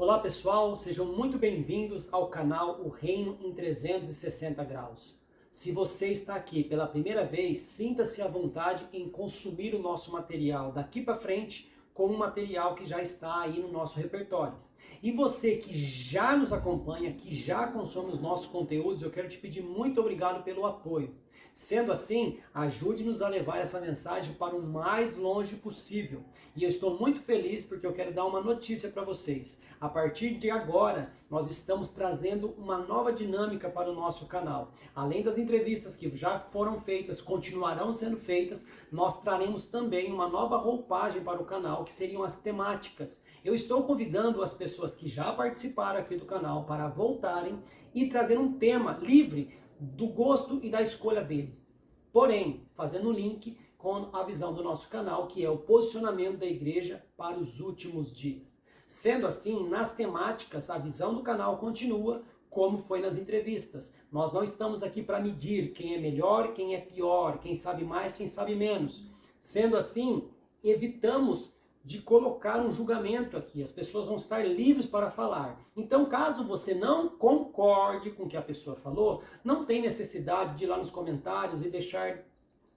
Olá pessoal, sejam muito bem-vindos ao canal O Reino em 360 Graus. Se você está aqui pela primeira vez, sinta-se à vontade em consumir o nosso material daqui para frente como um material que já está aí no nosso repertório. E você que já nos acompanha, que já consome os nossos conteúdos, eu quero te pedir muito obrigado pelo apoio. Sendo assim, ajude-nos a levar essa mensagem para o mais longe possível. E eu estou muito feliz porque eu quero dar uma notícia para vocês. A partir de agora, nós estamos trazendo uma nova dinâmica para o nosso canal. Além das entrevistas que já foram feitas, continuarão sendo feitas, nós traremos também uma nova roupagem para o canal, que seriam as temáticas. Eu estou convidando as pessoas que já participaram aqui do canal para voltarem e trazer um tema livre do gosto e da escolha dele. Porém, fazendo um link com a visão do nosso canal, que é o posicionamento da igreja para os últimos dias. Sendo assim, nas temáticas, a visão do canal continua como foi nas entrevistas. Nós não estamos aqui para medir quem é melhor, quem é pior, quem sabe mais, quem sabe menos. Sendo assim, evitamos de colocar um julgamento aqui. As pessoas vão estar livres para falar. Então, caso você não concorde com o que a pessoa falou, não tem necessidade de ir lá nos comentários e deixar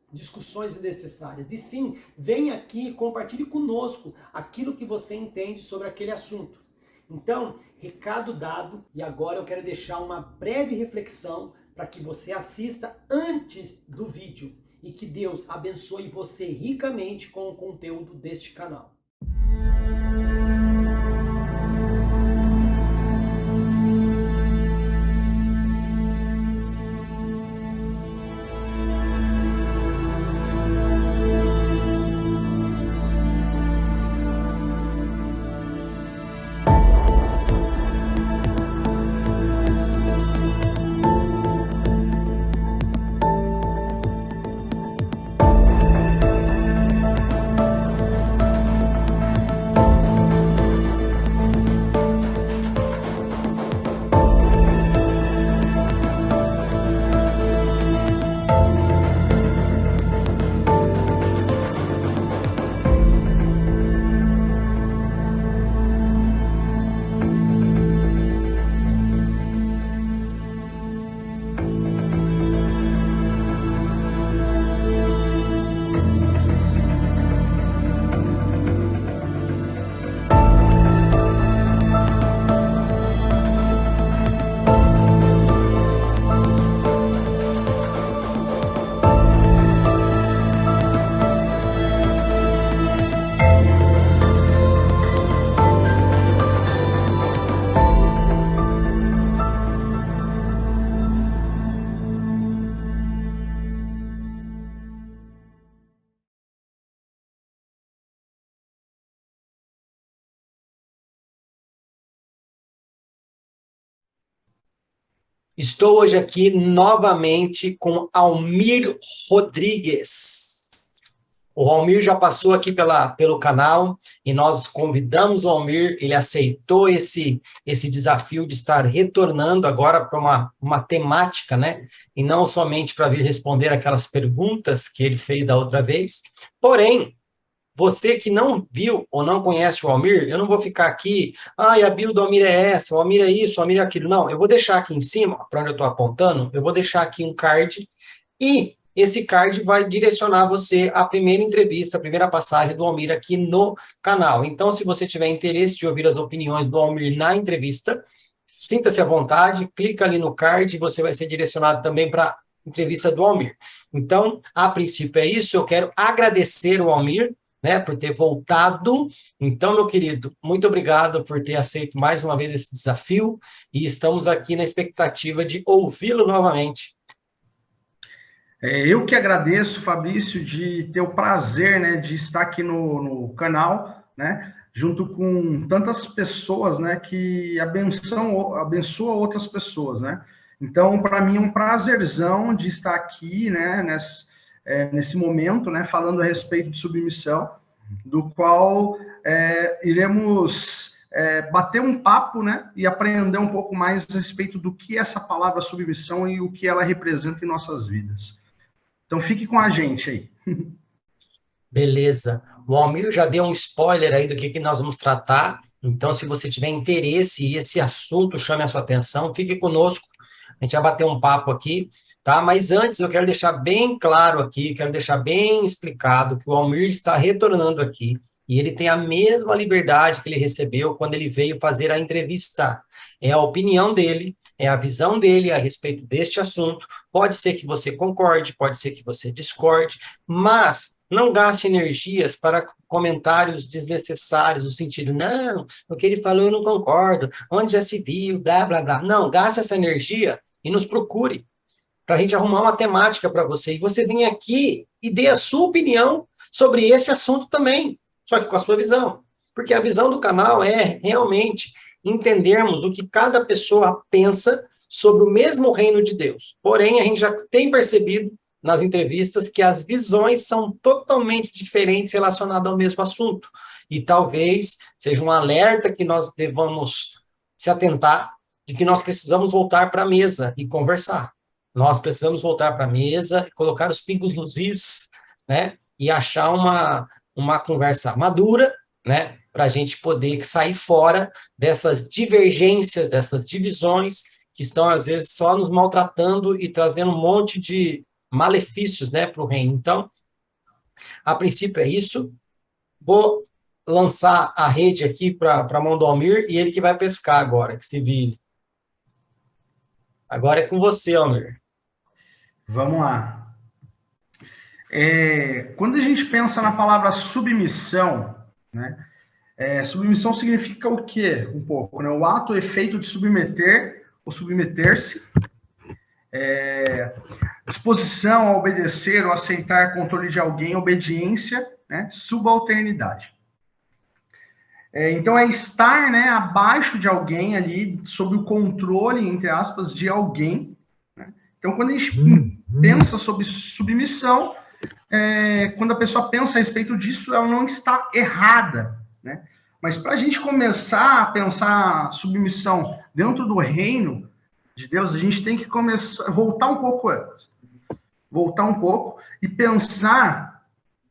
discussões desnecessárias. E sim, venha aqui e compartilhe conosco aquilo que você entende sobre aquele assunto. Então, recado dado, e agora eu quero deixar uma breve reflexão para que você assista antes do vídeo e que Deus abençoe você ricamente com o conteúdo deste canal. Estou hoje aqui novamente com Almir Rodrigues. O Almir já passou aqui pelo canal e nós convidamos o Almir, ele aceitou esse desafio de estar retornando agora para uma temática, né? E não somente para vir responder aquelas perguntas que ele fez da outra vez. Porém, você que não viu ou não conhece o Almir, eu não vou ficar aqui, a bio do Almir é essa, o Almir é isso, o Almir é aquilo. Não, eu vou deixar aqui em cima, para onde eu estou apontando, eu vou deixar aqui um card e esse card vai direcionar você à primeira entrevista, a primeira passagem do Almir aqui no canal. Então, se você tiver interesse de ouvir as opiniões do Almir na entrevista, sinta-se à vontade, clica ali no card e você vai ser direcionado também para a entrevista do Almir. Então, a princípio é isso, eu quero agradecer o Almir, né, por ter voltado. Então, meu querido, muito obrigado por ter aceito mais uma vez esse desafio e estamos aqui na expectativa de ouvi-lo novamente. Eu que agradeço, Fabrício, de ter o prazer, né, de estar aqui no canal, né, junto com tantas pessoas, né, que abençoam outras pessoas, né. Então, para mim é um prazerzão de estar aqui, né, nesse momento, né, falando a respeito de submissão, do qual iremos bater um papo, né, e aprender um pouco mais a respeito do que é essa palavra submissão e o que ela representa em nossas vidas. Então, fique com a gente aí. Beleza. O Almir já deu um spoiler aí do que nós vamos tratar, Então, se você tiver interesse e esse assunto chame a sua atenção, fique conosco. A gente vai bater um papo aqui, tá? Mas antes eu quero deixar bem claro aqui, quero deixar bem explicado que o Almir está retornando aqui e ele tem a mesma liberdade que ele recebeu quando ele veio fazer a entrevista. É a opinião dele, é a visão dele a respeito deste assunto. Pode ser que você concorde, pode ser que você discorde, mas não gaste energias para comentários desnecessários, no sentido, não, o que ele falou eu não concordo, onde já se viu, blá, blá, blá. Não, gaste essa energia e nos procure, para a gente arrumar uma temática para você. E você vem aqui e dê a sua opinião sobre esse assunto também, só que com a sua visão. Porque a visão do canal é realmente entendermos o que cada pessoa pensa sobre o mesmo reino de Deus. Porém, a gente já tem percebido nas entrevistas que as visões são totalmente diferentes relacionadas ao mesmo assunto. E talvez seja um alerta que nós devamos se atentar de que nós precisamos voltar para a mesa e conversar. Nós precisamos voltar para a mesa, colocar os pingos nos is, né? E achar uma conversa madura, né? Para a gente poder sair fora dessas divergências, dessas divisões que estão, às vezes, só nos maltratando e trazendo um monte de malefícios, né, para o reino. Então, a princípio é isso. Vou lançar a rede aqui para a mão do Almir e ele que vai pescar agora, que se vire. Agora é com você, Almir. Vamos lá. Quando a gente pensa na palavra submissão, né? Submissão significa o quê? Um pouco, né? O ato, o efeito de submeter ou submeter-se, disposição a obedecer ou aceitar controle de alguém, obediência, né? Subalternidade. Então, é estar, né, abaixo de alguém ali, sob o controle, entre aspas, de alguém. Né? Então, quando a gente pensa sobre submissão, quando a pessoa pensa a respeito disso, ela não está errada. Né? Mas para a gente começar a pensar submissão dentro do reino de Deus, a gente tem que começar, voltar um pouco e pensar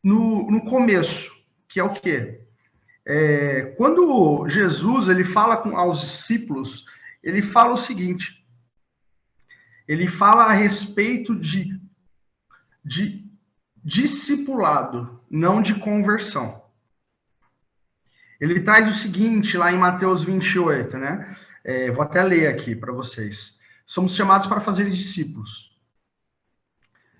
no começo, que é o quê? Quando Jesus ele fala aos discípulos, ele fala o seguinte, ele fala a respeito de discipulado, não de conversão. Ele traz o seguinte lá em Mateus 28, né? Vou até ler aqui para vocês. Somos chamados para fazer discípulos.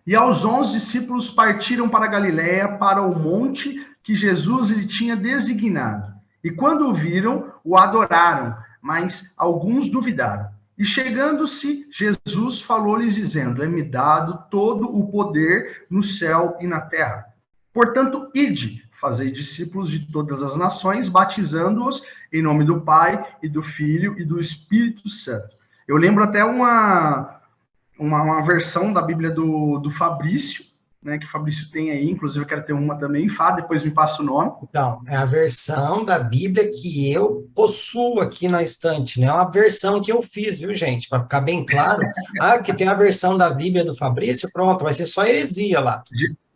E aos 11 discípulos partiram para Galiléia, para o monte que Jesus lhe tinha designado. E quando o viram, o adoraram, mas alguns duvidaram. E chegando-se, Jesus falou-lhes dizendo, é-me dado todo o poder no céu e na terra. Portanto, ide, fazei discípulos de todas as nações, batizando-os em nome do Pai, e do Filho, e do Espírito Santo. Eu lembro até uma versão da Bíblia do Fabrício, né, que o Fabrício tem aí, inclusive eu quero ter uma também, depois me passa o nome. Então, é a versão da Bíblia que eu possuo aqui na estante, né? É uma versão que eu fiz, viu, gente? Para ficar bem claro. Porque tem a versão da Bíblia do Fabrício, pronto, vai ser só heresia lá.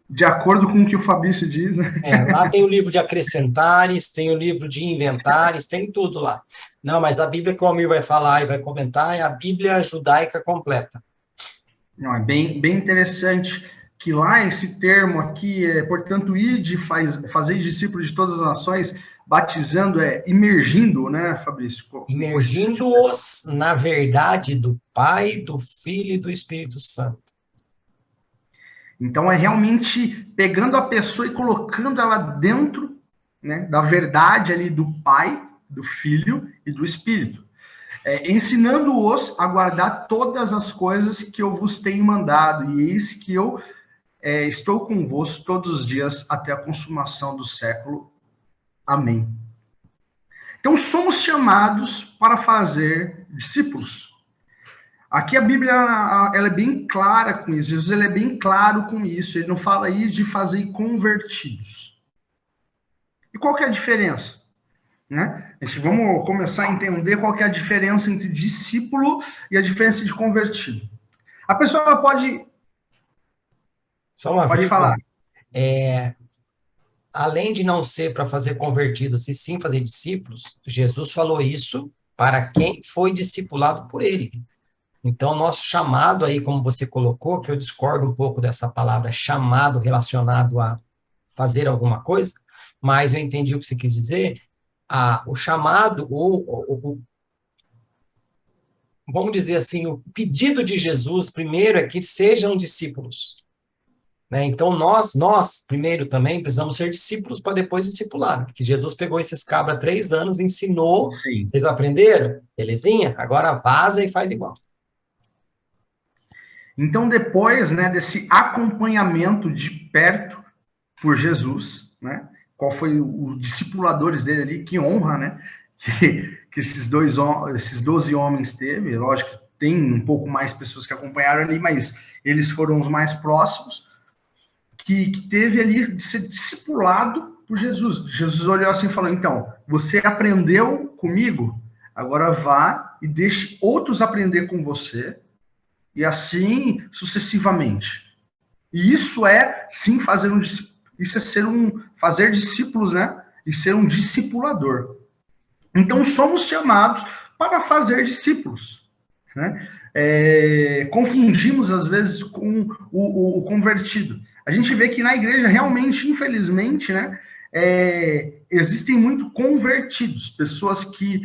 De acordo com o que o Fabrício diz, né? Lá tem o livro de acrescentares, tem o livro de inventares, tem tudo lá. Não, mas a Bíblia que o Almir vai falar e vai comentar é a Bíblia judaica completa. Não, é bem interessante que lá esse termo aqui, portanto, ide, fazer discípulos de todas as nações, batizando, imergindo, né, Fabrício? Imergindo-os na verdade do Pai, do Filho e do Espírito Santo. Então, é realmente pegando a pessoa e colocando ela dentro, né, da verdade ali do Pai, do Filho e do Espírito. Ensinando-os a guardar todas as coisas que eu vos tenho mandado, e eis que eu estou convosco todos os dias até a consumação do século. Amém. Então, somos chamados para fazer discípulos. Aqui a Bíblia ela é bem clara com isso, Jesus ele é bem claro com isso, ele não fala aí de fazer convertidos. E qual que é a diferença? Né? Vamos começar a entender qual que é a diferença entre discípulo e a diferença de convertido. A pessoa pode... Só uma pode falar. além de não ser para fazer convertidos e sim fazer discípulos, Jesus falou isso para quem foi discipulado por ele. Então, nosso chamado aí, como você colocou, que eu discordo um pouco dessa palavra chamado relacionado a fazer alguma coisa, mas eu entendi o que você quis dizer, o chamado, vamos dizer assim, o pedido de Jesus, primeiro, é que sejam discípulos. Né? Então, nós, primeiro também, precisamos ser discípulos para depois discipular. Que Jesus pegou esses cabras 3 anos, ensinou, Sim. vocês aprenderam? Belezinha? Agora vaza e faz igual. Então, depois, né, desse acompanhamento de perto por Jesus, né, qual foi os discipuladores dele ali, que honra, né, que esses 12 homens teve, lógico que tem um pouco mais pessoas que acompanharam ali, mas eles foram os mais próximos, que teve ali de ser discipulado por Jesus. Jesus olhou assim e falou, então, você aprendeu comigo, agora vá e deixe outros aprender com você, e assim sucessivamente. E isso é, sim, isso é fazer discípulos, né? E ser um discipulador. Então, somos chamados para fazer discípulos. Né? Confundimos, às vezes, com o convertido. A gente vê que na igreja, realmente, infelizmente, né? Existem muito convertidos, pessoas que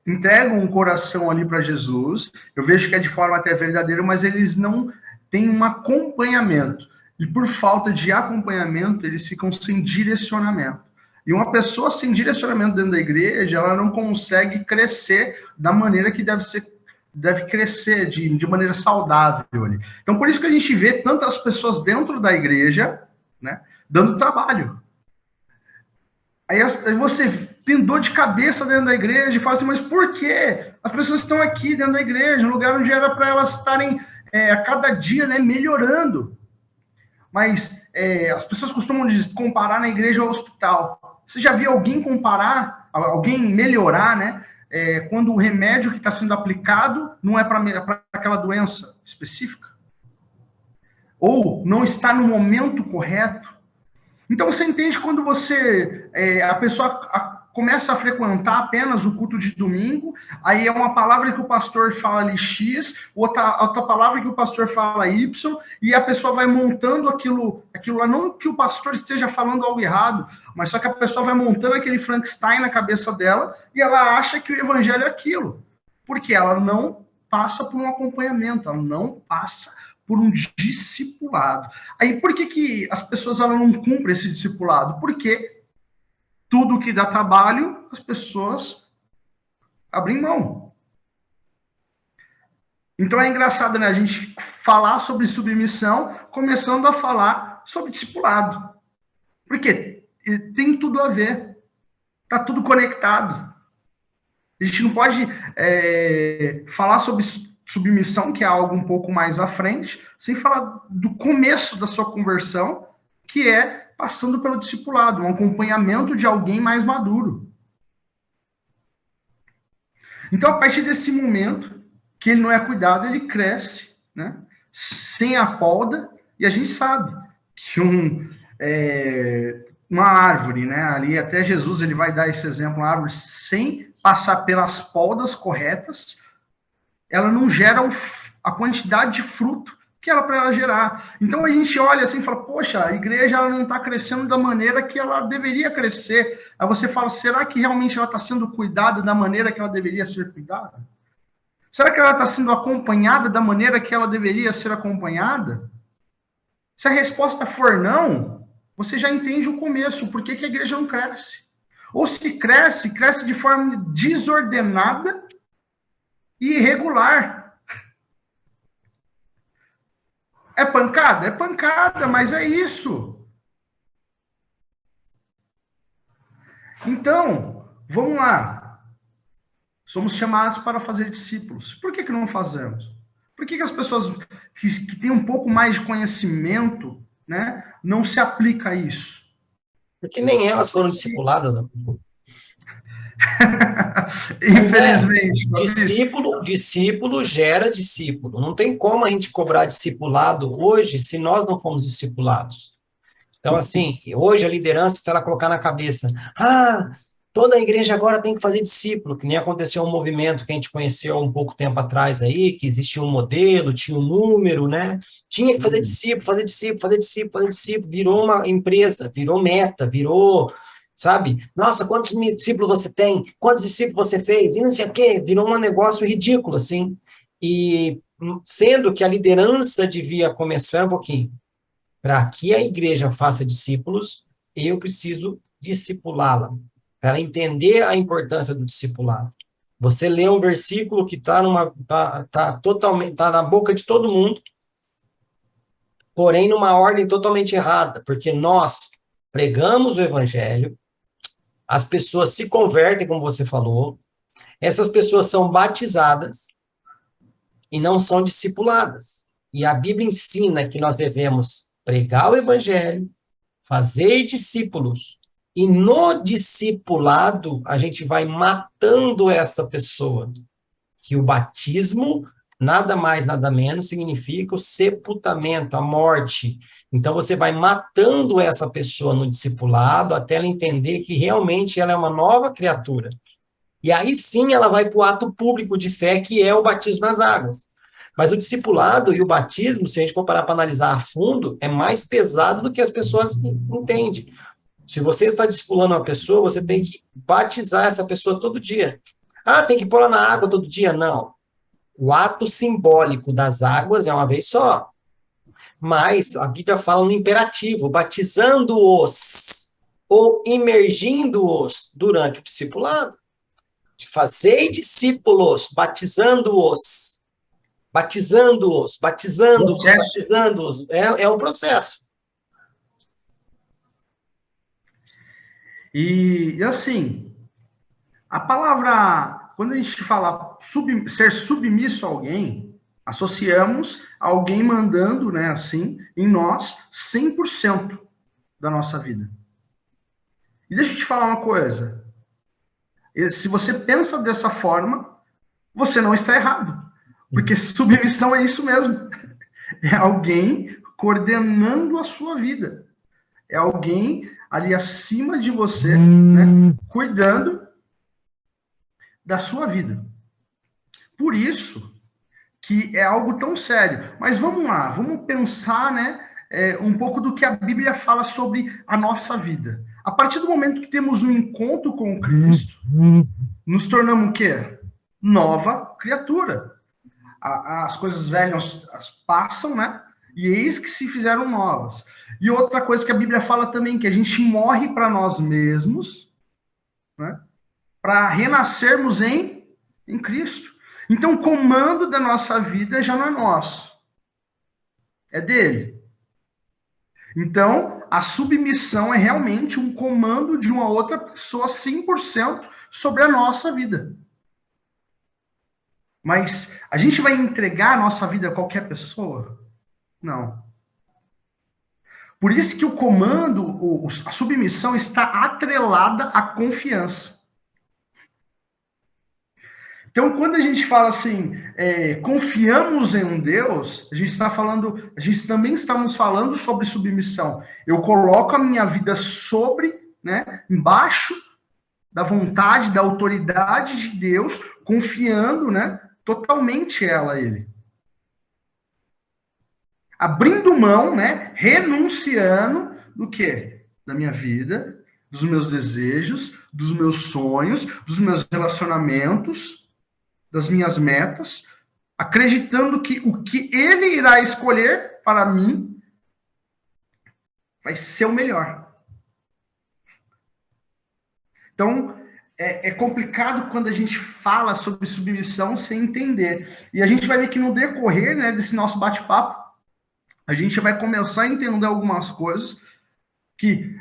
entregam o coração ali para Jesus. Eu vejo que é de forma até verdadeira, mas eles não têm um acompanhamento. E por falta de acompanhamento, eles ficam sem direcionamento. E uma pessoa sem direcionamento dentro da igreja, ela não consegue crescer da maneira que deve crescer, de maneira saudável ali. Então, por isso que a gente vê tantas pessoas dentro da igreja, né, dando trabalho. Aí você tem dor de cabeça dentro da igreja e fala assim, mas por quê? As pessoas estão aqui dentro da igreja, um lugar onde era para elas estarem a cada dia, né, melhorando. Mas as pessoas costumam comparar na igreja ao hospital. Você já viu alguém comparar, alguém melhorar, né? Quando o remédio que está sendo aplicado não é para aquela doença específica? Ou não está no momento correto? Então, você entende quando a pessoa começa a frequentar apenas o culto de domingo, aí é uma palavra que o pastor fala ali X, outra palavra que o pastor fala Y, e a pessoa vai montando aquilo lá, não que o pastor esteja falando algo errado, mas só que a pessoa vai montando aquele Frankenstein na cabeça dela, e ela acha que o evangelho é aquilo, porque ela não passa por um acompanhamento, ela não passa por um discipulado. Aí, por que as pessoas não cumprem esse discipulado? Porque tudo que dá trabalho, as pessoas abrem mão. Então, é engraçado, né, a gente falar sobre submissão, começando a falar sobre discipulado. Porque tem tudo a ver. Está tudo conectado. A gente não pode falar sobre submissão, que é algo um pouco mais à frente, sem falar do começo da sua conversão, que é passando pelo discipulado, um acompanhamento de alguém mais maduro. Então, a partir desse momento, que ele não é cuidado, ele cresce, né, sem a poda, e a gente sabe que uma árvore, né, ali até Jesus ele vai dar esse exemplo, uma árvore sem passar pelas podas corretas, ela não gera a quantidade de fruto que era para ela gerar. Então a gente olha assim e fala, poxa, a igreja ela não está crescendo da maneira que ela deveria crescer. Aí você fala, será que realmente ela está sendo cuidada da maneira que ela deveria ser cuidada? Será que ela está sendo acompanhada da maneira que ela deveria ser acompanhada? Se a resposta for não, você já entende o começo, por que a igreja não cresce. Ou se cresce, cresce de forma desordenada e irregular. É pancada? É pancada, mas é isso. Então, vamos lá. Somos chamados para fazer discípulos. Por que não fazemos? Por que as pessoas que têm um pouco mais de conhecimento, né, não se aplica a isso? Porque nem elas foram discipuladas. Infelizmente. Discípulo gera discípulo. Não tem como a gente cobrar discipulado hoje se nós não fomos discipulados. Então, assim, hoje a liderança, se ela colocar na cabeça, toda a igreja agora tem que fazer discípulo, que nem aconteceu um movimento que a gente conheceu um pouco tempo atrás aí, que existia um modelo, tinha um número, né? Tinha que fazer discípulo, fazer discípulo, fazer discípulo, fazer discípulo, virou uma empresa, virou meta, virou, sabe? Nossa, quantos discípulos você tem? Quantos discípulos você fez? E não sei o quê, virou um negócio ridículo, assim. E sendo que a liderança devia começar um pouquinho. Para que a igreja faça discípulos, eu preciso discipulá-la, para entender a importância do discipulado. Você lê um versículo que totalmente na boca de todo mundo, porém numa ordem totalmente errada, porque nós pregamos o evangelho, as pessoas se convertem, como você falou, essas pessoas são batizadas e não são discipuladas. E a Bíblia ensina que nós devemos pregar o evangelho, fazer discípulos. E no discipulado, a gente vai matando essa pessoa. Que o batismo, nada mais, nada menos, significa o sepultamento, a morte. Então, você vai matando essa pessoa no discipulado até ela entender que realmente ela é uma nova criatura. E aí sim ela vai para o ato público de fé, que é o batismo nas águas. Mas o discipulado e o batismo, se a gente for parar para analisar a fundo, é mais pesado do que as pessoas entendem. Se você está discipulando uma pessoa, você tem que batizar essa pessoa todo dia. Tem que pôr ela na água todo dia? Não. O ato simbólico das águas é uma vez só. Mas a Bíblia fala no imperativo, batizando-os ou imergindo-os durante o discipulado. De fazer discípulos, batizando-os, batizando-os, batizando-os, batizando-os. É um processo. E assim, a palavra, quando a gente fala ser submisso a alguém, associamos alguém mandando, né, assim, em nós 100% da nossa vida. E deixa eu te falar uma coisa. Se você pensa dessa forma, você não está errado. Porque submissão é isso mesmo. É alguém coordenando a sua vida. É alguém ali acima de você, né, cuidando da sua vida. Por isso que é algo tão sério. Mas vamos lá, vamos pensar, né, um pouco do que a Bíblia fala sobre a nossa vida. A partir do momento que temos um encontro com Cristo, nos tornamos o quê? Nova criatura. As coisas velhas passam, né? E eis que se fizeram novas. E outra coisa que a Bíblia fala também, que a gente morre para nós mesmos, né? Para renascermos em Cristo. Então, o comando da nossa vida já não é nosso. É dele. Então, a submissão é realmente um comando de uma outra pessoa 100% sobre a nossa vida. Mas a gente vai entregar a nossa vida a qualquer pessoa? Não. Por isso que o comando, a submissão está atrelada à confiança. Então, quando a gente fala assim, confiamos em um Deus, a gente também estamos falando sobre submissão. Eu coloco a minha vida sobre, né, embaixo da vontade, da autoridade de Deus, confiando, né, totalmente ela a Ele. Abrindo mão, né, renunciando do quê? Da minha vida, dos meus desejos, dos meus sonhos, dos meus relacionamentos, das minhas metas, acreditando que o que ele irá escolher para mim vai ser o melhor. Então, é complicado quando a gente fala sobre submissão sem entender. E a gente vai ver que no decorrer, né, desse nosso bate-papo, a gente vai começar a entender algumas coisas que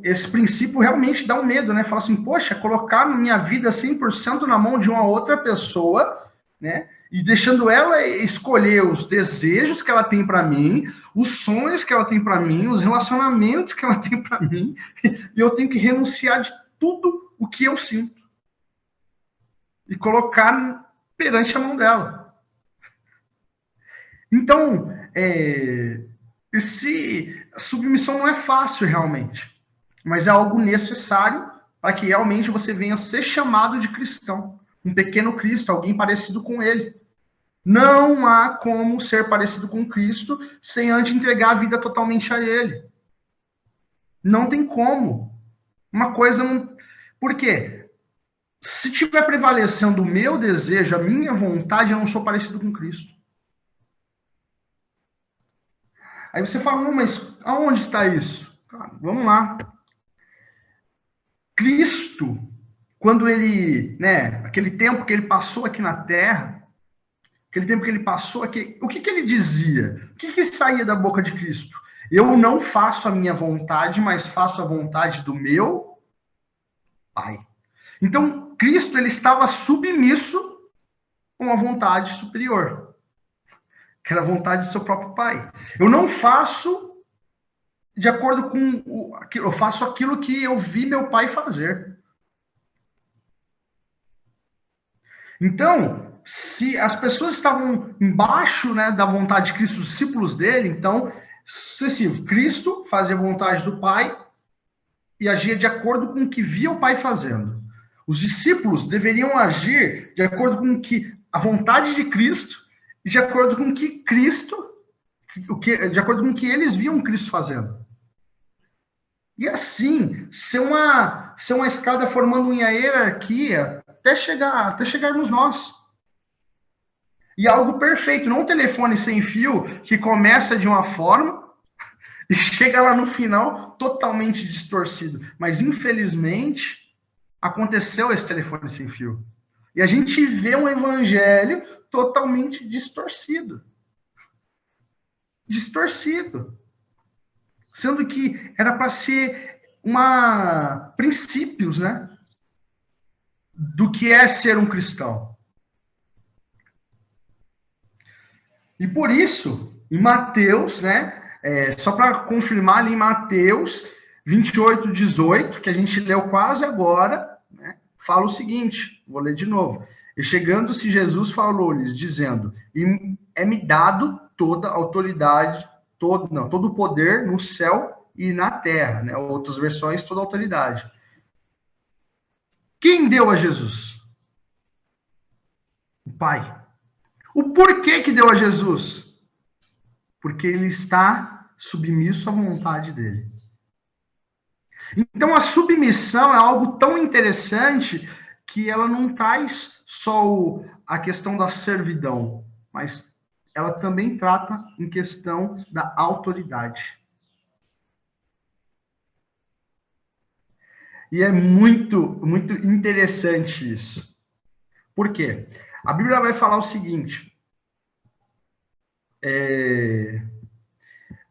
esse princípio realmente dá um medo, né? Fala assim, poxa, colocar minha vida 100% na mão de uma outra pessoa, né? E deixando ela escolher os desejos que ela tem para mim, os sonhos que ela tem para mim, os relacionamentos que ela tem para mim, e eu tenho que renunciar de tudo o que eu sinto e colocar perante a mão dela. Então, A submissão não é fácil realmente, mas é algo necessário para que realmente você venha a ser chamado de cristão, um pequeno Cristo, alguém parecido com ele. Não há como ser parecido com Cristo sem antes entregar a vida totalmente a ele. Não tem como. Uma coisa não. Por quê? Se tiver prevalecendo o meu desejo, a minha vontade, eu não sou parecido com Cristo. Aí você fala, não, mas aonde está isso? Cara, vamos lá. Cristo, quando ele, né, aquele tempo que ele passou aqui na Terra, aquele tempo que ele passou aqui, o que que ele dizia? O que que saía da boca de Cristo? Eu não faço a minha vontade, mas faço a vontade do meu Pai. Então, Cristo, ele estava submisso a uma vontade superior, que era a vontade do seu próprio Pai. Eu não faço de acordo com eu faço aquilo que eu vi meu pai fazer. Então, se as pessoas estavam embaixo, né, da vontade de Cristo, os discípulos dele, então, sucessivo, Cristo fazia a vontade do Pai e agia de acordo com o que via o Pai fazendo. Os discípulos deveriam agir de acordo com que a vontade de Cristo e de acordo com que de acordo com o que eles viam Cristo fazendo. E assim, ser uma escada formando uma hierarquia até chegarmos nós. E algo perfeito, não um telefone sem fio que começa de uma forma e chega lá no final totalmente distorcido. Mas infelizmente aconteceu esse telefone sem fio. E a gente vê um evangelho totalmente distorcido. Distorcido. Sendo que era para ser princípios, né? Do que é ser um cristão. E por isso, em Mateus, né? Só para confirmar ali em Mateus 28, 18, que a gente leu quase agora, né, fala o seguinte, vou ler de novo. E chegando-se Jesus falou-lhes, dizendo, e é-me dado toda a autoridade, todo o poder no céu e na terra, né? Outras versões, toda a autoridade. Quem deu a Jesus? O Pai. O porquê que deu a Jesus? Porque ele está submisso à vontade dele. Então, a submissão é algo tão interessante que ela não traz só a questão da servidão, mas ela também trata em questão da autoridade. E é muito, muito interessante isso. Por quê? A Bíblia vai falar o seguinte,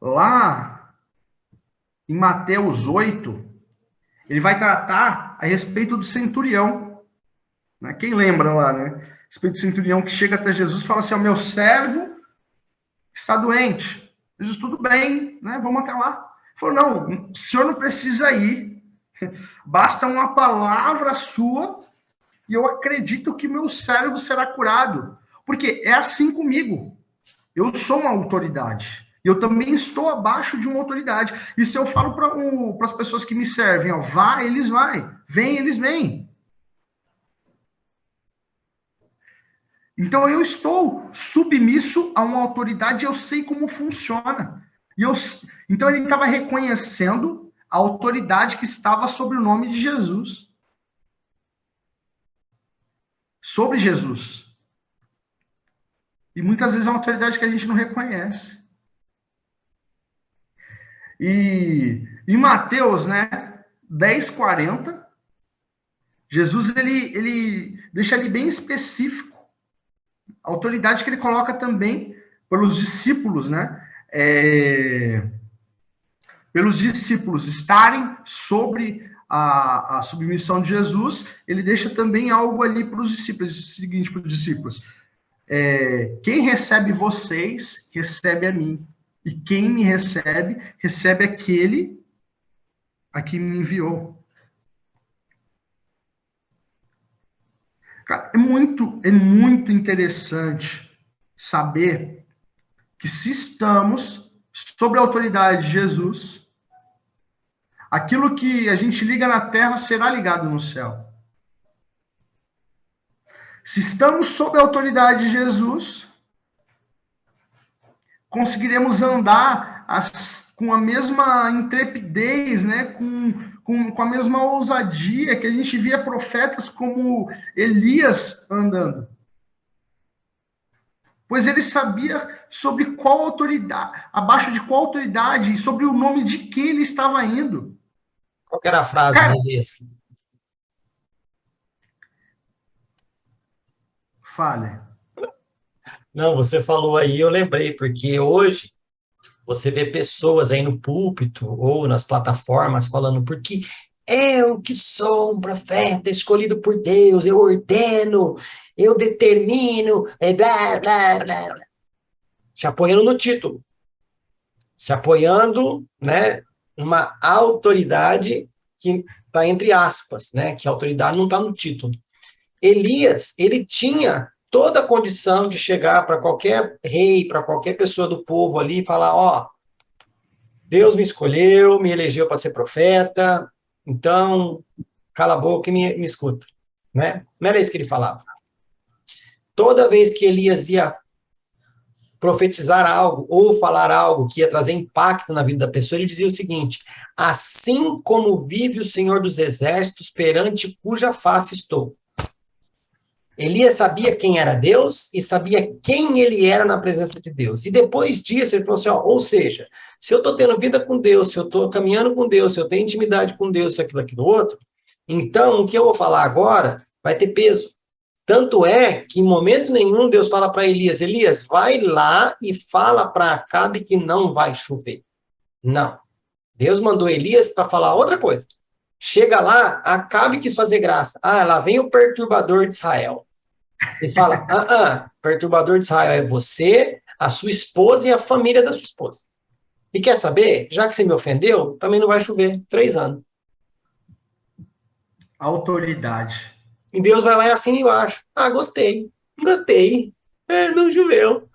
lá em Mateus 8, ele vai tratar a respeito do centurião. Né? Quem lembra lá, né? A respeito do centurião que chega até Jesus e fala assim, o meu servo está doente. Jesus, tudo bem, né? Vamos até lá. Ele falou, não, o senhor não precisa ir. Basta uma palavra sua e eu acredito que meu servo será curado. Porque é assim comigo. Eu sou uma autoridade. Eu também estou abaixo de uma autoridade. E se eu falo para as pessoas que me servem, ó, vá, eles vão. Vem, eles vêm. Então eu estou submisso a uma autoridade, eu sei como funciona. Então ele estava reconhecendo a autoridade que estava sobre o nome de Jesus. Sobre Jesus. E muitas vezes é uma autoridade que a gente não reconhece. E em Mateus, né, 10:40, Jesus ele deixa ali bem específico a autoridade que ele coloca também pelos discípulos, né? Pelos discípulos estarem sobre a submissão de Jesus, ele deixa também algo ali para os discípulos, o seguinte para os discípulos, quem recebe vocês, recebe a mim, e quem me recebe, recebe aquele a que me enviou. Cara, é muito interessante saber que se estamos sob a autoridade de Jesus, aquilo que a gente liga na terra será ligado no céu. Se estamos sob a autoridade de Jesus, conseguiremos andar com a mesma intrepidez, né? com a mesma ousadia que a gente via profetas como Elias andando. Pois ele sabia sobre qual autoridade, abaixo de qual autoridade e sobre o nome de quem ele estava indo. Qual que era a frase de Elias? Fale. Não, você falou aí, eu lembrei, porque hoje você vê pessoas aí no púlpito ou nas plataformas falando, porque eu que sou um profeta escolhido por Deus, eu ordeno, eu determino, blá, blá, blá, blá. Se apoiando no título. Se apoiando, né, numa autoridade que está entre aspas, né, que a autoridade não está no título. Elias, ele tinha toda a condição de chegar para qualquer rei, para qualquer pessoa do povo ali e falar, ó, Deus me escolheu, me elegeu para ser profeta, então, cala a boca e me escuta, né? Não era isso que ele falava. Toda vez que Elias ia profetizar algo ou falar algo que ia trazer impacto na vida da pessoa, ele dizia o seguinte, assim como vive o Senhor dos Exércitos, perante cuja face estou. Elias sabia quem era Deus e sabia quem ele era na presença de Deus. E depois disso, ele falou assim, ó, ou seja, se eu estou tendo vida com Deus, se eu estou caminhando com Deus, se eu tenho intimidade com Deus, aquilo outro, então o que eu vou falar agora vai ter peso. Tanto é que em momento nenhum Deus fala para Elias, Elias, vai lá e fala para Acabe que não vai chover. Não. Deus mandou Elias para falar outra coisa. Chega lá, Acabe quis fazer graça. Ah, lá vem o perturbador de Israel. Ele fala, perturbador de Israel é você, a sua esposa e a família da sua esposa. E quer saber? Já que você me ofendeu, também não vai chover. 3 anos. Autoridade. E Deus vai lá e assina embaixo. Ah, gostei. Gostei. Não choveu.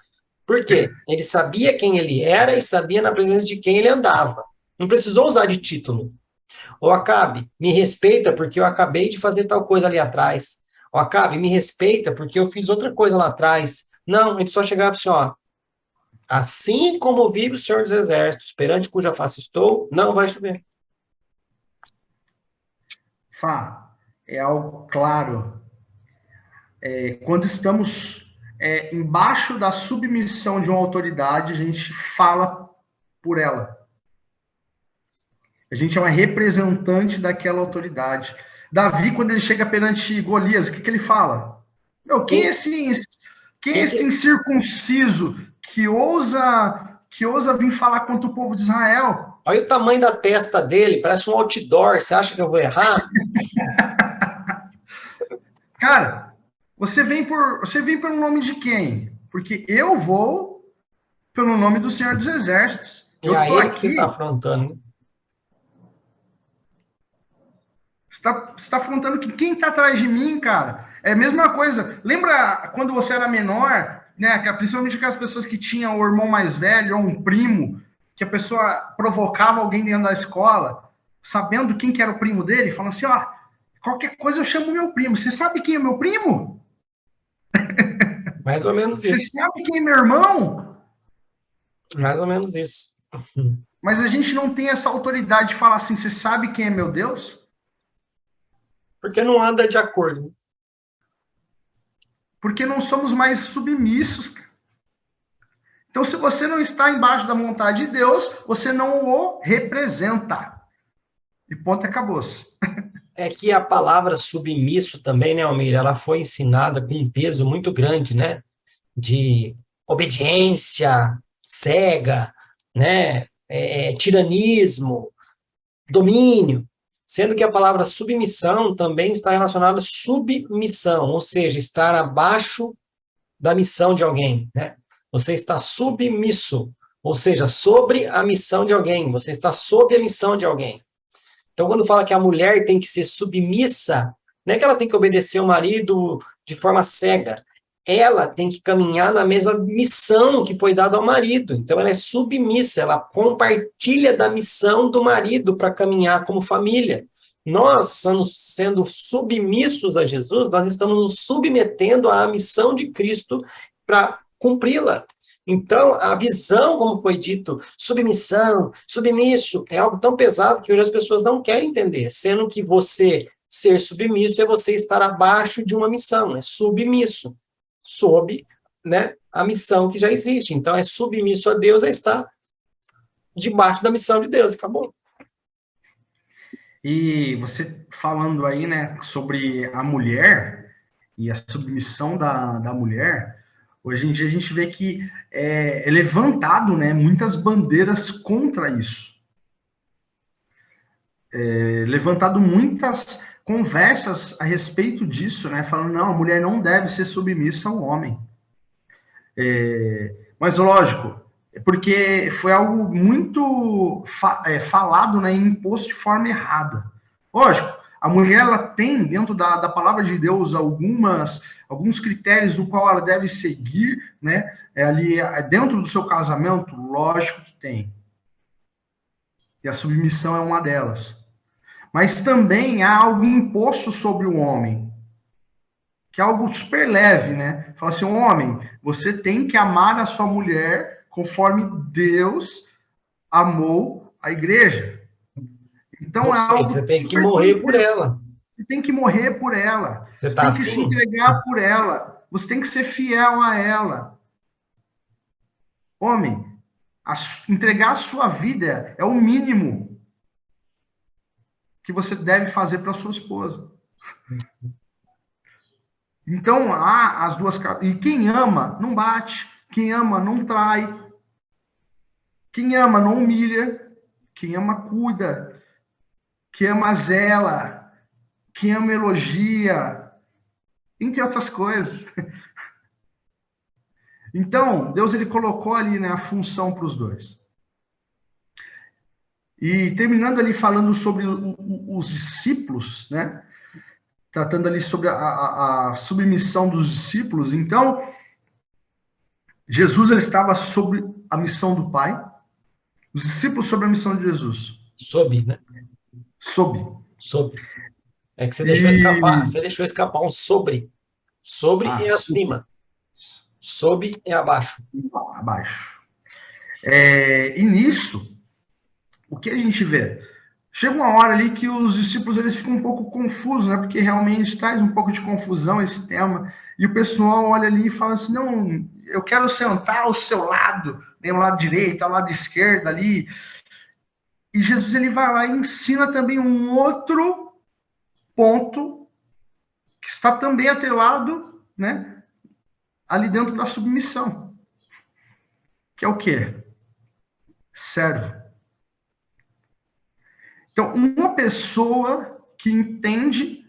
Por quê? Ele sabia quem ele era e sabia na presença de quem ele andava. Não precisou usar de título. Ô, Acabe, me respeita porque eu acabei de fazer tal coisa ali atrás. Ô, Acabe, me respeita porque eu fiz outra coisa lá atrás. Não, ele só chegava assim, ó. Assim como vive o Senhor dos Exércitos, perante cuja face estou, não vai chover. Fá, é algo claro. Quando estamos embaixo da submissão de uma autoridade, a gente fala por ela. A gente é uma representante daquela autoridade. Davi, quando ele chega perante Golias, o que ele fala? Meu, quem é esse incircunciso que ousa vir falar contra o povo de Israel? Olha o tamanho da testa dele, parece um outdoor. Você acha que eu vou errar? Cara, você vem pelo nome de quem? Porque eu vou pelo nome do Senhor dos Exércitos. Eu estou aqui. Que está afrontando. Você está afrontando que quem está atrás de mim, cara? É a mesma coisa. Lembra quando você era menor, né? Principalmente aquelas pessoas que tinham o irmão mais velho ou um primo, que a pessoa provocava alguém dentro da escola, sabendo quem que era o primo dele, falando assim, ó, qualquer coisa eu chamo meu primo. Você sabe quem é meu primo? Mais ou menos isso. Você sabe quem é meu irmão? Mais ou menos isso. Mas a gente não tem essa autoridade de falar assim, você sabe quem é meu Deus? Porque não anda de acordo. Porque não somos mais submissos. Então, se você não está embaixo da vontade de Deus, você não o representa. E ponto, acabou-se. É que a palavra submisso também, né, Almir, ela foi ensinada com um peso muito grande, né? De obediência cega, né? Tiranismo, domínio. Sendo que a palavra submissão também está relacionada à submissão, ou seja, estar abaixo da missão de alguém, né? Você está submisso, ou seja, sobre a missão de alguém, você está sob a missão de alguém. Então, quando fala que a mulher tem que ser submissa, não é que ela tem que obedecer o marido de forma cega, ela tem que caminhar na mesma missão que foi dada ao marido. Então, ela é submissa, ela compartilha da missão do marido para caminhar como família. Nós, sendo submissos a Jesus, nós estamos nos submetendo à missão de Cristo para cumpri-la. Então, a visão, como foi dito, submissão, submisso, é algo tão pesado que hoje as pessoas não querem entender, sendo que você ser submisso é você estar abaixo de uma missão, é submisso, sob, né, a missão que já existe. Então, é submisso a Deus, é estar debaixo da missão de Deus, acabou. E você falando aí, né, sobre a mulher e a submissão da mulher, hoje em dia a gente vê que é levantado, né, muitas bandeiras contra isso. É levantado muitas conversas a respeito disso, né, falando, não, a mulher não deve ser submissa ao homem. Mas, lógico, porque foi algo muito falado, né, e imposto de forma errada. Lógico, a mulher ela tem, dentro da palavra de Deus, alguns critérios do qual ela deve seguir, né, ali dentro do seu casamento, lógico que tem. E a submissão é uma delas. Mas também há algo imposto sobre o homem, que é algo super leve, né? Fala assim, homem, você tem que amar a sua mulher conforme Deus amou a igreja. Então é algo Você tem que super morrer por tranquilo. ela. Você tem que morrer por ela. Você Tem tá que se afim? entregar por ela. Você tem que ser fiel a ela. Homem, entregar a sua vida é o mínimo que você deve fazer para sua esposa. Então, há as duas... E quem ama, não bate. Quem ama, não trai. Quem ama, não humilha. Quem ama, cuida. Quem ama, zela. Quem ama, elogia. Entre outras coisas. Então, Deus ele colocou ali, né, a função para os dois. E terminando ali falando sobre os discípulos, né? Tratando ali sobre a submissão dos discípulos. Então, Jesus ele estava sobre a missão do Pai, os discípulos sobre a missão de Jesus. Sob, né? Sob. É que E... você deixou escapar um sobre. Sobre e acima. Sob e abaixo. Abaixo. E nisso, o que a gente vê? Chega uma hora ali que os discípulos eles ficam um pouco confusos, né? Porque realmente traz um pouco de confusão esse tema. E o pessoal olha ali e fala assim, não, eu quero sentar ao seu lado, nem ao lado direito, ao lado esquerdo ali. E Jesus ele vai lá e ensina também um outro ponto que está também atrelado, né? Ali dentro da submissão. Que é o quê? Servo. Então, uma pessoa que entende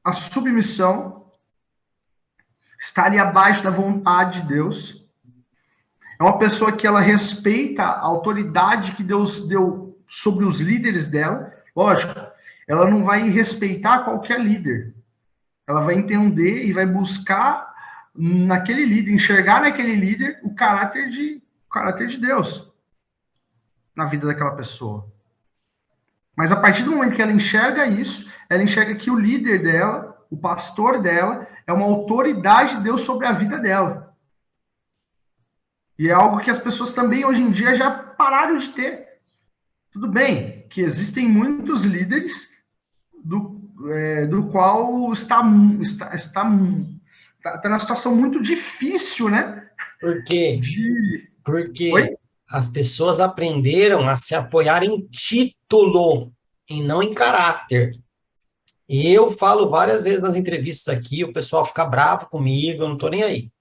a submissão, está ali abaixo da vontade de Deus, é uma pessoa que ela respeita a autoridade que Deus deu sobre os líderes dela. Lógico, ela não vai respeitar qualquer líder. Ela vai entender e vai buscar naquele líder, enxergar naquele líder o caráter de Deus na vida daquela pessoa. Mas a partir do momento que ela enxerga isso, ela enxerga que o líder dela, o pastor dela, é uma autoridade de Deus sobre a vida dela. E é algo que as pessoas também hoje em dia já pararam de ter. Tudo bem que existem muitos líderes do qual está numa situação muito difícil, né? Por quê? Porque as pessoas aprenderam a se apoiar em título e não em caráter. E eu falo várias vezes nas entrevistas aqui, o pessoal fica bravo comigo, eu não estou nem aí.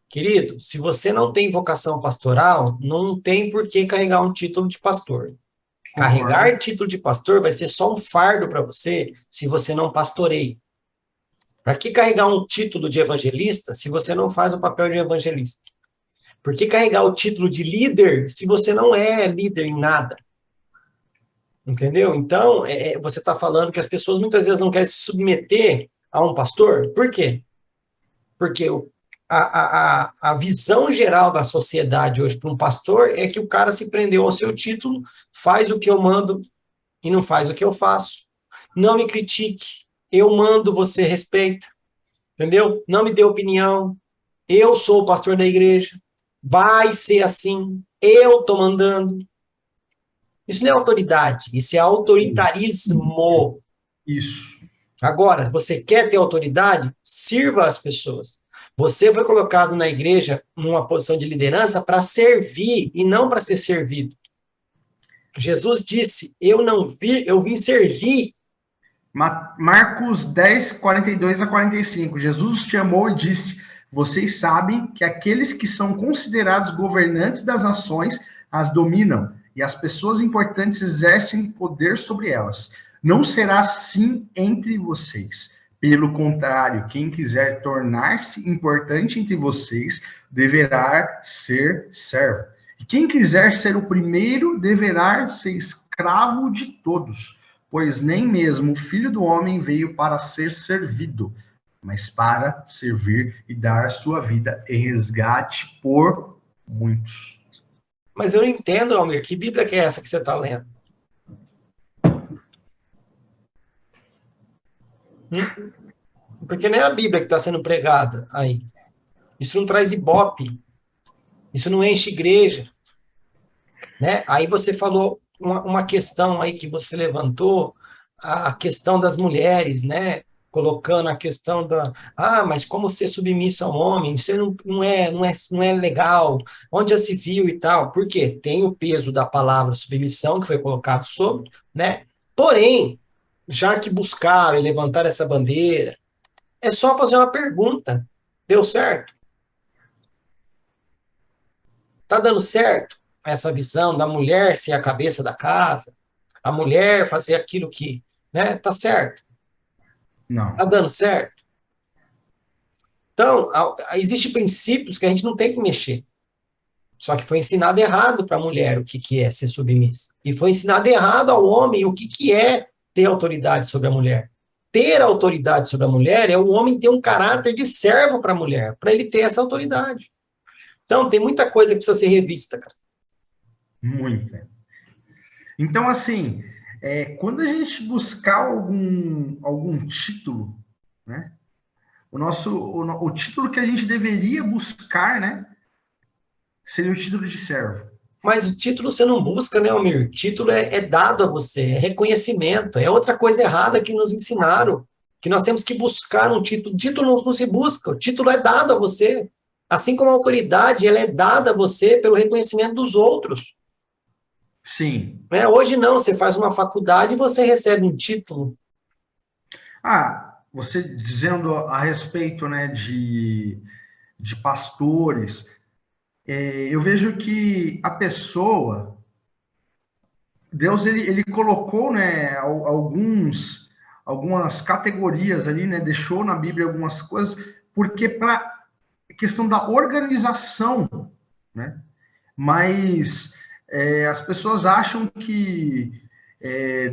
Querido, se você não tem vocação pastoral, não tem por que carregar um título de pastor. Carregar título de pastor vai ser só um fardo para você se você não pastoreia. Para que carregar um título de evangelista se você não faz o papel de evangelista? Por que carregar o título de líder se você não é líder em nada? Entendeu? Então, você está falando que as pessoas muitas vezes não querem se submeter a um pastor. Por quê? Porque a visão geral da sociedade hoje para um pastor é que o cara se prendeu ao seu título, faz o que eu mando e não faz o que eu faço. Não me critique, eu mando, você respeita, entendeu? Não me dê opinião, eu sou o pastor da igreja, vai ser assim, eu estou mandando. Isso não é autoridade, isso é autoritarismo. Isso. Agora, se você quer ter autoridade, sirva as pessoas. Você foi colocado na igreja numa posição de liderança para servir e não para ser servido. Jesus disse: Eu não vi, eu vim servir. Marcos 10, 42 a 45. Jesus chamou e disse: Vocês sabem que aqueles que são considerados governantes das nações as dominam, e as pessoas importantes exercem poder sobre elas. Não será assim entre vocês. Pelo contrário, quem quiser tornar-se importante entre vocês deverá ser servo. E quem quiser ser o primeiro deverá ser escravo de todos, pois nem mesmo o Filho do Homem veio para ser servido, mas para servir e dar a sua vida em resgate por muitos. Mas eu não entendo, Almir, que Bíblia que é essa que você está lendo? Porque não é a Bíblia que está sendo pregada aí. Isso não traz ibope. Isso não enche igreja. Né? Aí você falou uma questão aí que você levantou, a questão das mulheres, né? Colocando a questão da, mas como ser submisso ao homem, isso não é legal, onde já se viu e tal, por quê? Tem o peso da palavra submissão que foi colocado sobre, né? Porém, já que buscaram e levantaram essa bandeira, é só fazer uma pergunta. Deu certo? Tá dando certo essa visão da mulher ser a cabeça da casa? A mulher fazer aquilo que, né? Tá certo? Não. Tá dando certo? Então, existem princípios que a gente não tem que mexer. Só que foi ensinado errado para a mulher o que é ser submissa. E foi ensinado errado ao homem o que é ter autoridade sobre a mulher. Ter autoridade sobre a mulher é o homem ter um caráter de servo para a mulher, para ele ter essa autoridade. Então, tem muita coisa que precisa ser revista, cara. Muita. Então, assim, quando a gente buscar algum título, né? O título que a gente deveria buscar, né? Seria o título de servo. Mas o título você não busca, né, Almir? Título é dado a você, é reconhecimento. É outra coisa errada que nos ensinaram, que nós temos que buscar um título. Título não se busca, o título é dado a você. Assim como a autoridade, ela é dada a você pelo reconhecimento dos outros. Sim. Né? Hoje não, você faz uma faculdade e você recebe um título. Você dizendo a respeito, né, de pastores, eu vejo que a pessoa, Deus, ele colocou, né, algumas categorias ali, né, deixou na Bíblia algumas coisas, porque para questão da organização, né, mas as pessoas acham que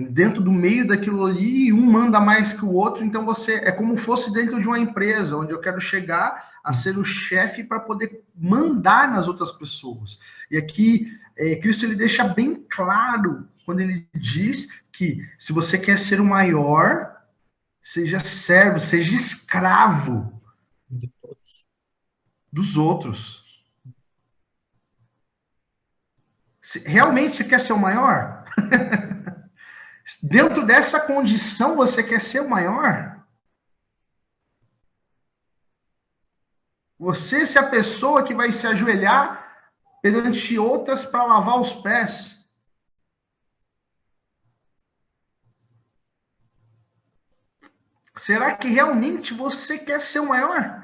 dentro do meio daquilo ali, um manda mais que o outro, então você é como fosse dentro de uma empresa, onde eu quero chegar a ser o chefe para poder mandar nas outras pessoas. E aqui, Cristo ele deixa bem claro quando ele diz que se você quer ser o maior, seja servo, seja escravo dos outros. Realmente você quer ser o maior? Dentro dessa condição, você quer ser o maior? Você ser a pessoa que vai se ajoelhar perante outras para lavar os pés? Será que realmente você quer ser o maior?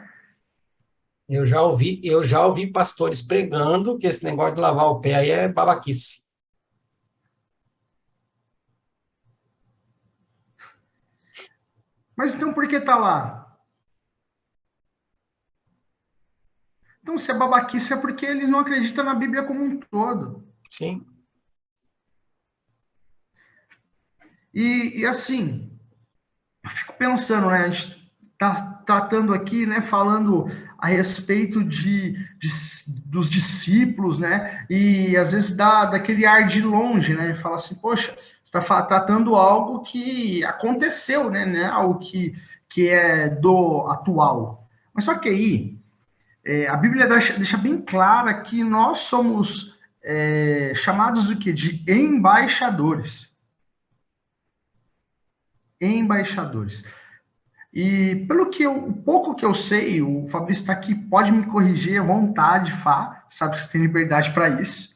Eu já ouvi pastores pregando que esse negócio de lavar o pé aí é babaquice. Mas então por que está lá? Então, se é babaquice, é porque eles não acreditam na Bíblia como um todo. Sim. E assim, eu fico pensando, né? está tratando aqui, né, falando a respeito dos discípulos, né, e às vezes dá daquele ar de longe, né, fala assim, poxa, você está tratando algo que aconteceu, né, algo que é do atual. Mas só que aí, a Bíblia deixa bem clara que nós somos chamados do quê? De embaixadores. Embaixadores. E pelo que o pouco que eu sei, o Fabrício está aqui, pode me corrigir à vontade, Fá, sabe que você tem liberdade para isso.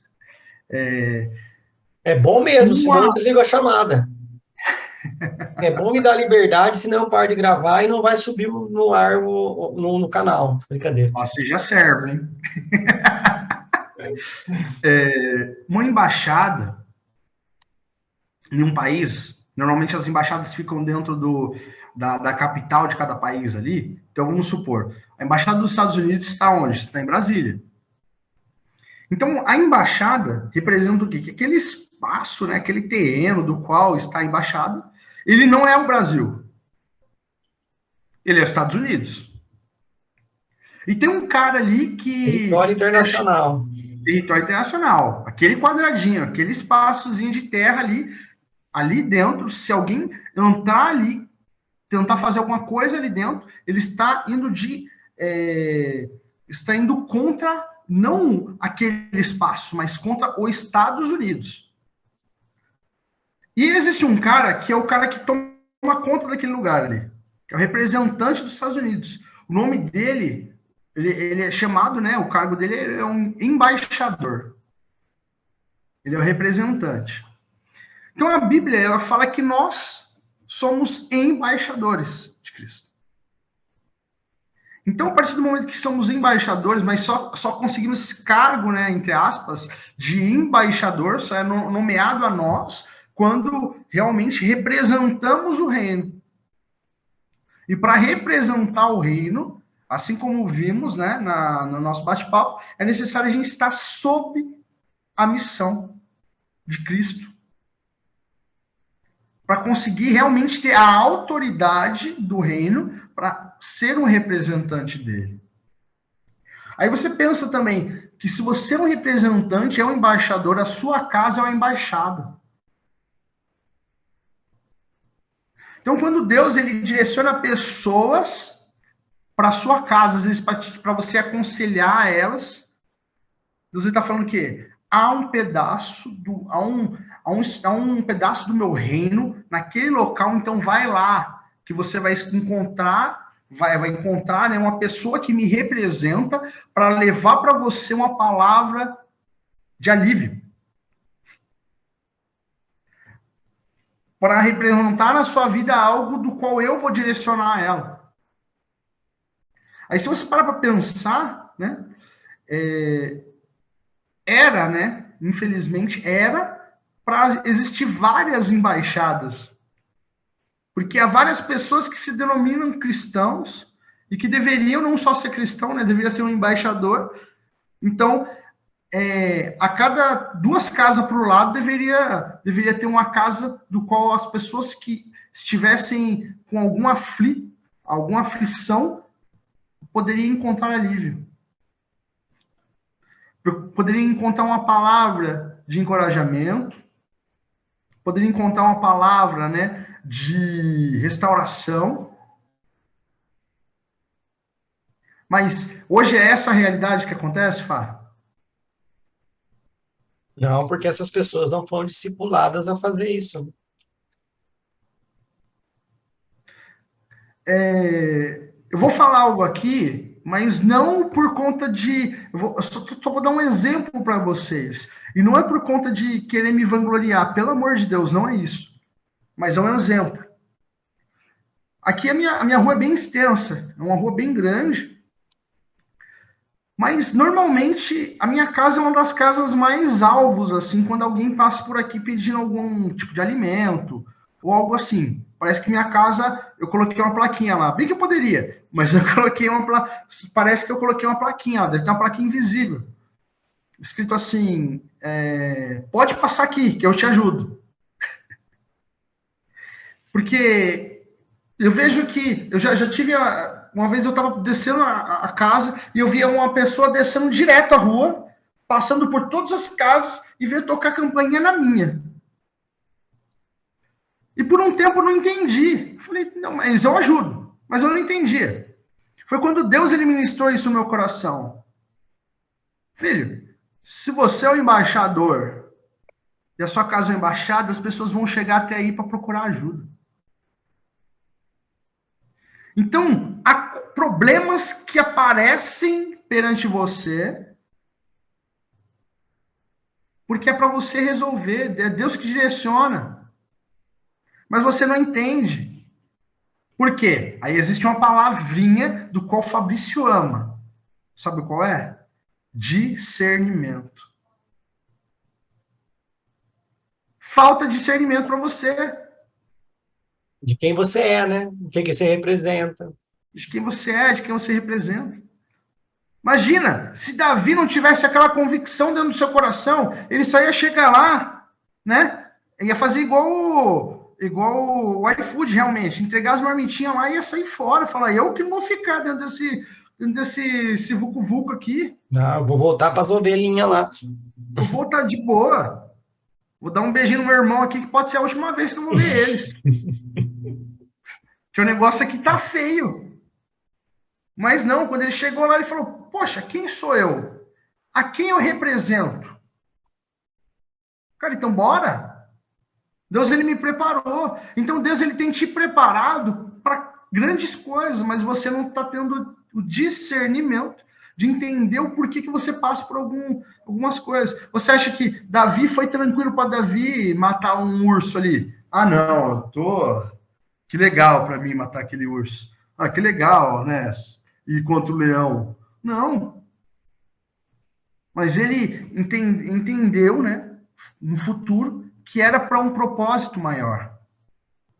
É bom mesmo, senão Uma... eu ligo a chamada. É bom me dar liberdade, senão eu paro de gravar e não vai subir no ar no canal. Brincadeira. Você já serve, hein? Uma embaixada em um país, normalmente as embaixadas ficam dentro da capital de cada país ali. Então, vamos supor, a embaixada dos Estados Unidos está onde? Está em Brasília. Então, a embaixada representa o quê? Que aquele espaço, né, aquele terreno do qual está a embaixada, ele não é o Brasil. Ele é os Estados Unidos. E tem um cara ali que... Território internacional. Território internacional. Aquele quadradinho, aquele espaçozinho de terra ali dentro, se alguém entrar ali, tentar fazer alguma coisa ali dentro, ele está indo está indo contra não aquele espaço, mas contra os Estados Unidos. E existe um cara que é o cara que toma conta daquele lugar ali, que é o representante dos Estados Unidos. O nome dele, ele é chamado, né? O cargo dele é um embaixador. Ele é o representante. Então a Bíblia, ela fala que nós somos embaixadores de Cristo. Então, a partir do momento que somos embaixadores, mas só conseguimos esse cargo, né, entre aspas, de embaixador, só é nomeado a nós quando realmente representamos o reino. E para representar o reino, assim como vimos, né, no nosso bate-papo, é necessário a gente estar sob a missão de Cristo. Para conseguir realmente ter a autoridade do reino para ser um representante dele. Aí você pensa também que se você é um representante, é um embaixador, a sua casa é uma embaixada. Então, quando Deus ele direciona pessoas para a sua casa, às vezes para você aconselhar elas, Deus está falando o quê? Há um pedaço há um pedaço do meu reino naquele local, então vai lá, que você vai encontrar, vai encontrar, né, uma pessoa que me representa para levar para você uma palavra de alívio. Para representar na sua vida algo do qual eu vou direcionar ela. Aí se você parar para pensar, né, né, infelizmente, para existir várias embaixadas. Porque há várias pessoas que se denominam cristãos e que deveriam não só ser cristão, né, deveria ser um embaixador. Então, a cada 2 casas para o lado deveria ter uma casa do qual as pessoas que estivessem com alguma aflição poderiam encontrar alívio. Poderiam encontrar uma palavra de encorajamento, poderiam encontrar uma palavra, né, de restauração. Mas hoje é essa a realidade que acontece, Fá? Não, porque essas pessoas não foram discipuladas a fazer isso. Eu vou falar algo aqui, mas não por conta de... Eu só vou dar um exemplo para vocês. E não é por conta de querer me vangloriar. Pelo amor de Deus, não é isso. Mas é um exemplo. Aqui a minha rua é bem extensa. É uma rua bem grande. Mas, normalmente, a minha casa é uma das casas mais alvos, assim, quando alguém passa por aqui pedindo algum tipo de alimento ou algo assim. Parece que minha casa, eu coloquei uma plaquinha lá. Bem que eu poderia, mas eu coloquei parece que eu coloquei uma plaquinha lá, deve ter uma plaquinha invisível. Escrito assim, pode passar aqui, que eu te ajudo. Porque eu vejo que eu já tive uma vez eu estava descendo a casa e eu via uma pessoa descendo direto a rua, passando por todas as casas e veio tocar campainha na minha. E por um tempo eu não entendi. Falei, não, mas eu ajudo. Mas eu não entendia. Foi quando Deus ele ministrou isso no meu coração. Filho, se você é o embaixador e a sua casa é uma embaixada, as pessoas vão chegar até aí para procurar ajuda. Então, há problemas que aparecem perante você porque é para você resolver. É Deus que direciona. Mas você não entende. Por quê? Aí existe uma palavrinha do qual Fabrício ama. Sabe qual é? Discernimento. Falta discernimento para você. De quem você é, né? O que você representa. De quem você é, de quem você representa. Imagina, se Davi não tivesse aquela convicção dentro do seu coração, ele só ia chegar lá, né? Ia fazer igual o iFood, realmente. Entregar as marmitinhas lá e ia sair fora. Falar, eu que não vou ficar dentro desse vucu-vucu aqui. Ah, eu vou voltar para as ovelhinhas lá. Eu vou estar de boa. Vou dar um beijinho no meu irmão aqui, que pode ser a última vez que eu vou ver eles. Que o negócio aqui tá feio. Mas não, quando ele chegou lá, ele falou, poxa, quem sou eu? A quem eu represento? Cara, então bora. Deus, ele me preparou. Então, Deus, ele tem te preparado para grandes coisas, mas você não está tendo o discernimento de entender o porquê que você passa por algumas coisas. Você acha que Davi foi tranquilo para Davi matar um urso ali? Ah, não, que legal para mim matar aquele urso. Ah, que legal, né? Ir contra o leão. Não. Mas ele entendeu, né, no futuro, que era para um propósito maior.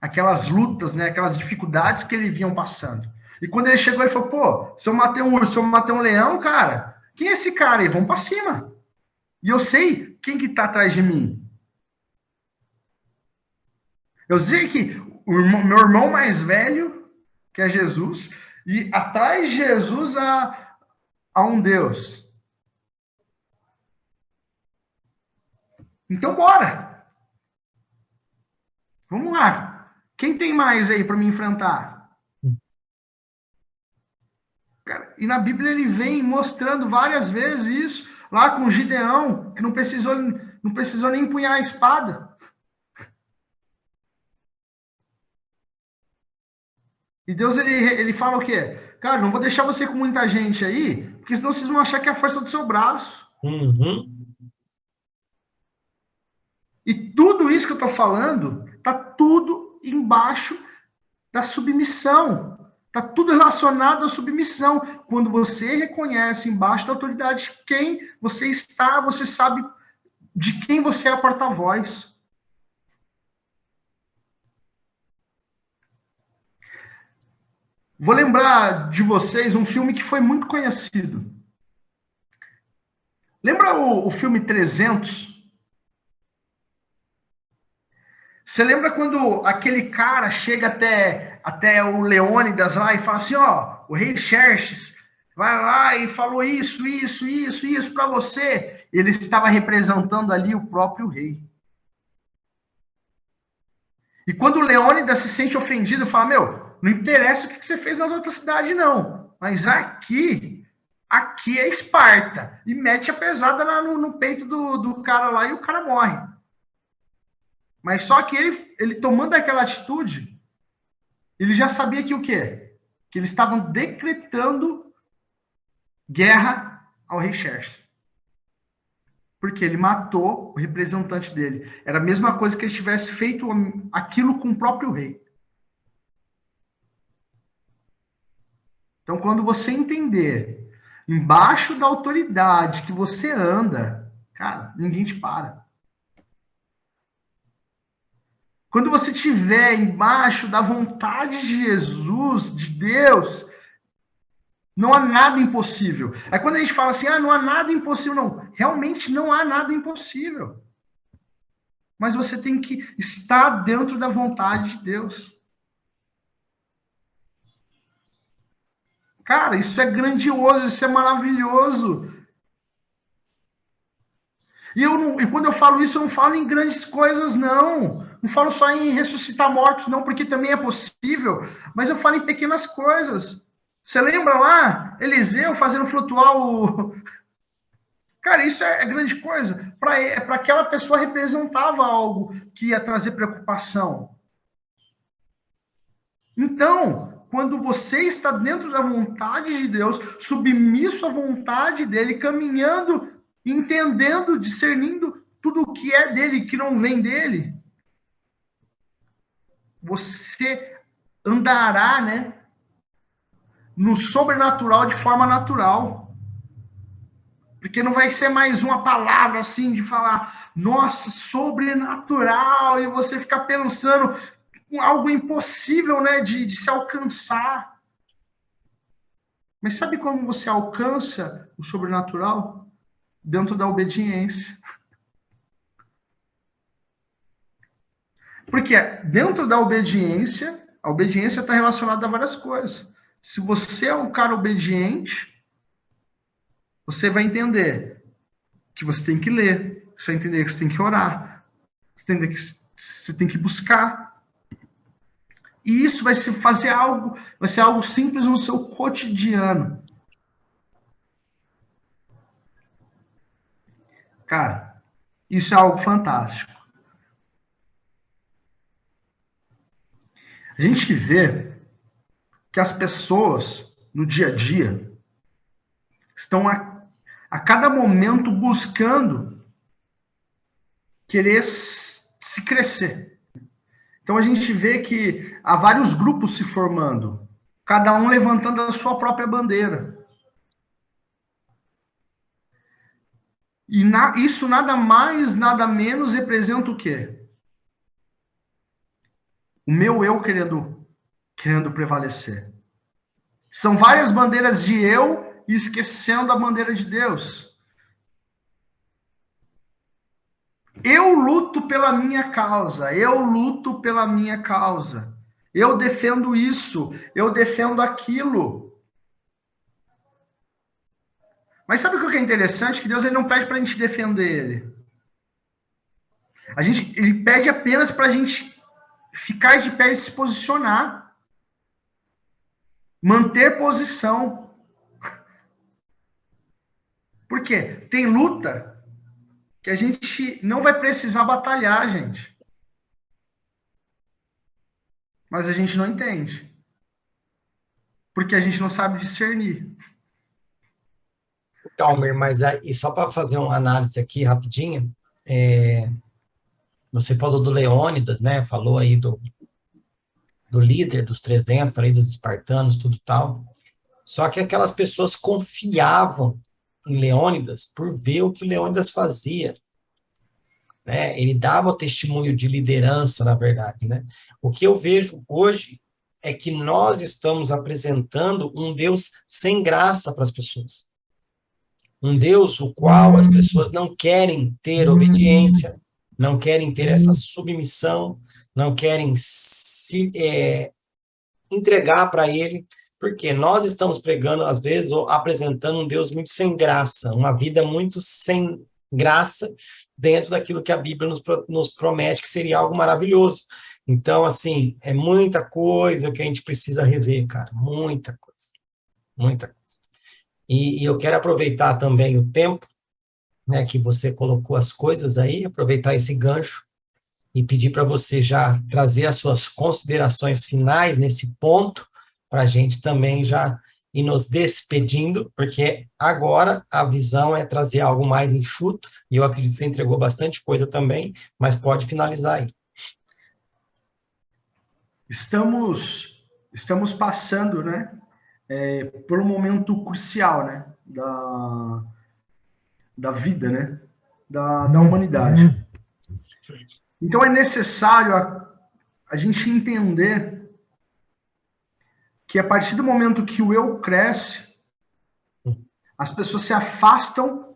Aquelas lutas, né, aquelas dificuldades que ele vinham passando. E quando ele chegou, ele falou, pô, se eu matei um urso, se eu matei um leão, cara, quem é esse cara aí? Vamos para cima. E eu sei quem que tá atrás de mim. Eu sei que meu irmão mais velho, que é Jesus, e atrás de Jesus há um Deus. Então, bora. Vamos lá. Quem tem mais aí para me enfrentar? Cara, e na Bíblia ele vem mostrando várias vezes isso, lá com Gideão, que não precisou nem empunhar a espada. E Deus, ele fala o quê? Cara, não vou deixar você com muita gente aí, porque senão vocês vão achar que é a força do seu braço. Uhum. E tudo isso que eu estou falando, está tudo embaixo da submissão. Está tudo relacionado à submissão. Quando você reconhece embaixo da autoridade quem você está, você sabe de quem você é a porta-voz. Vou lembrar de vocês um filme que foi muito conhecido. Lembra o filme 300? Você lembra quando aquele cara chega até o Leônidas lá e fala assim, ó, o rei Xerxes vai lá e falou isso para você. Ele estava representando ali o próprio rei. E quando o Leônidas se sente ofendido, fala, meu, não interessa o que você fez nas outras cidades, não. Mas aqui é Esparta. E mete a pesada no peito do cara lá e o cara morre. Mas só que ele tomando aquela atitude, ele já sabia que o quê? Que eles estavam decretando guerra ao rei Xerxes. Porque ele matou o representante dele. Era a mesma coisa que ele tivesse feito aquilo com o próprio rei. Então, quando você entender, embaixo da autoridade que você anda, cara, ninguém te para. Quando você estiver embaixo da vontade de Jesus, de Deus, não há nada impossível. Aí quando a gente fala assim, não há nada impossível, não. Realmente não há nada impossível. Mas você tem que estar dentro da vontade de Deus. Cara, isso é grandioso, isso é maravilhoso. E quando eu falo isso, eu não falo em grandes coisas, não. Não falo só em ressuscitar mortos, não, porque também é possível. Mas eu falo em pequenas coisas. Você lembra lá? Eliseu fazendo flutuar o. Cara, isso é grande coisa. Para aquela pessoa representava algo que ia trazer preocupação. Então, quando você está dentro da vontade de Deus, submisso à vontade dele, caminhando, entendendo, discernindo tudo o que é dele e que não vem dele, você andará, né, no sobrenatural de forma natural. Porque não vai ser mais uma palavra assim de falar, nossa, sobrenatural, e você ficar pensando algo impossível, né, de se alcançar. Mas sabe como você alcança o sobrenatural? Dentro da obediência. Porque dentro da obediência, a obediência está relacionada a várias coisas. Se você é um cara obediente, você vai entender que você tem que ler, você vai entender que você tem que orar, você tem que buscar. E isso vai ser algo simples no seu cotidiano. Cara, isso é algo fantástico. A gente vê que as pessoas, no dia a dia, estão a cada momento buscando querer se crescer. Então a gente vê que há vários grupos se formando, cada um levantando a sua própria bandeira. E isso nada mais, nada menos representa o quê? O meu eu querendo prevalecer. São várias bandeiras de eu e esquecendo a bandeira de Deus. Eu luto pela minha causa, eu luto pela minha causa. Eu defendo isso, eu defendo aquilo. Mas sabe o que é interessante? Que Deus ele não pede para a gente defender ele. Ele pede apenas para a gente ficar de pé e se posicionar. Manter posição. Por quê? Tem luta que a gente não vai precisar batalhar, gente. Mas a gente não entende. Porque a gente não sabe discernir. Calmer, mas aí, só para fazer uma análise aqui rapidinha, você falou do Leônidas, né? Falou aí do líder dos 300, ali dos espartanos, tudo tal. Só que aquelas pessoas confiavam em Leônidas por ver o que o Leônidas fazia, né? Ele dava o testemunho de liderança, na verdade, né? O que eu vejo hoje é que nós estamos apresentando um Deus sem graça para as pessoas. Um Deus o qual as pessoas não querem ter obediência, não querem ter essa submissão, não querem se entregar para ele, porque nós estamos pregando, às vezes, ou apresentando um Deus muito sem graça, uma vida muito sem graça, dentro daquilo que a Bíblia nos promete que seria algo maravilhoso. Então, assim, é muita coisa que a gente precisa rever, cara, muita coisa, muita coisa. E eu quero aproveitar também o tempo, né, que você colocou as coisas aí, aproveitar esse gancho e pedir para você já trazer as suas considerações finais nesse ponto, para a gente também já ir nos despedindo, porque agora a visão é trazer algo mais enxuto, e eu acredito que você entregou bastante coisa também, mas pode finalizar aí. Estamos passando, né, por um momento crucial, né, da vida, né, da humanidade. Então é necessário a gente entender que a partir do momento que o eu cresce, as pessoas se afastam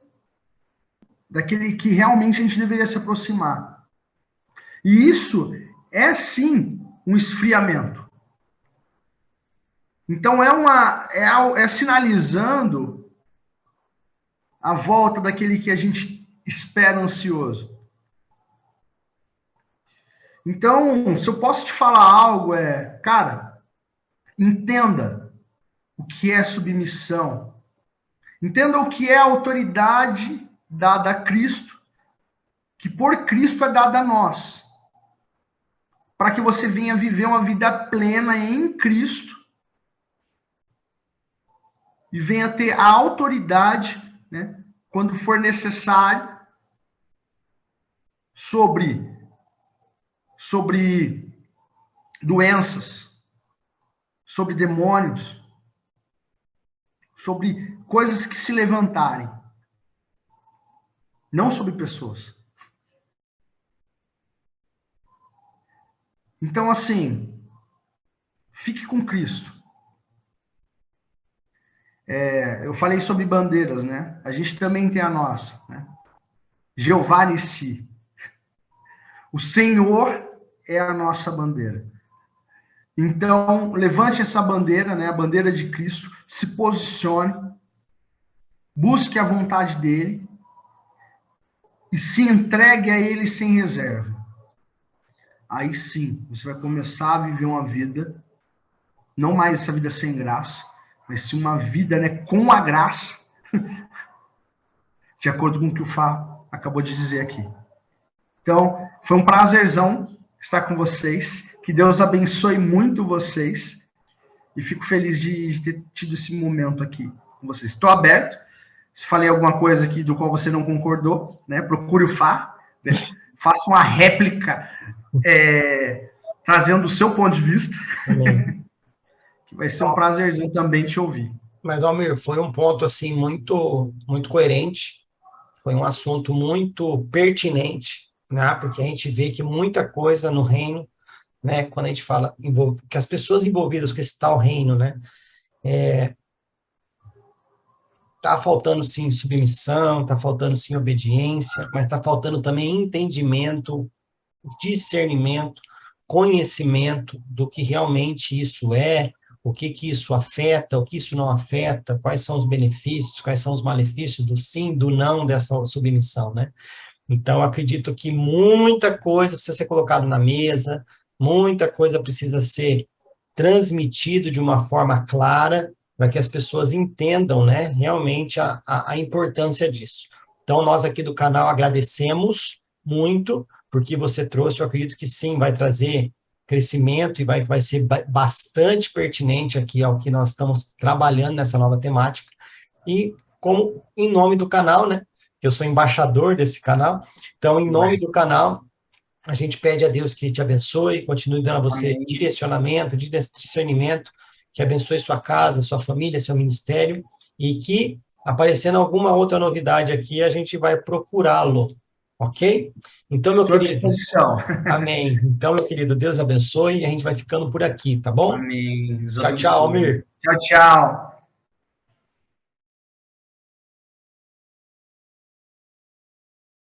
daquele que realmente a gente deveria se aproximar. E isso é sim um esfriamento. Então, é sinalizando a volta daquele que a gente espera ansioso. Então, se eu posso te falar algo, cara, entenda o que é submissão. Entenda o que é a autoridade dada a Cristo, que por Cristo é dada a nós. Para que você venha viver uma vida plena em Cristo e venha ter a autoridade, né, quando for necessário, sobre doenças, sobre demônios, sobre coisas que se levantarem, não sobre pessoas. Então, assim, fique com Cristo. Eu falei sobre bandeiras, né? A gente também tem a nossa, né? Jeová Nissi. O Senhor é a nossa bandeira. Então, levante essa bandeira, né? A bandeira de Cristo, se posicione, busque a vontade dele e se entregue a ele sem reserva. Aí sim, você vai começar a viver uma vida, não mais essa vida sem graça, mas sim uma vida, né, com a graça, de acordo com o que o Fá acabou de dizer aqui. Então, foi um prazerzão estar com vocês. Que Deus abençoe muito vocês. E fico feliz de ter tido esse momento aqui com vocês. Estou aberto. Se falei alguma coisa aqui do qual você não concordou, né, procure o Fá, né, faça uma réplica trazendo o seu ponto de vista. Que vai ser um prazerzão também te ouvir. Mas, Almir, foi um ponto assim muito, muito coerente. Foi um assunto muito pertinente, né? Porque a gente vê que muita coisa no reino, né? Quando a gente fala que as pessoas envolvidas com esse tal reino, né? Tá faltando sim submissão, tá faltando sim obediência, mas tá faltando também entendimento, discernimento, conhecimento do que realmente isso é, o que isso afeta, o que isso não afeta, quais são os benefícios, quais são os malefícios do sim, do não dessa submissão, né? Então, acredito que muita coisa precisa ser colocada na mesa, muita coisa precisa ser transmitido de uma forma clara, para que as pessoas entendam, né, realmente a importância disso. Então, nós aqui do canal agradecemos muito, porque você trouxe, eu acredito que sim, vai trazer crescimento e vai ser bastante pertinente aqui ao que nós estamos trabalhando nessa nova temática. E, como em nome do canal, né, eu sou embaixador desse canal, então, em nome do canal, a gente pede a Deus que te abençoe, continue dando a você Amém. direcionamento, discernimento, que abençoe sua casa, sua família, seu ministério, e que, aparecendo alguma outra novidade aqui, a gente vai procurá-lo, ok? Então, meu Estou à querido, disposição. amém. Então, meu querido, Deus abençoe, e a gente vai ficando por aqui, tá bom? Amém. Deus Tchau, tchau, abençoe. Almir. Tchau, tchau.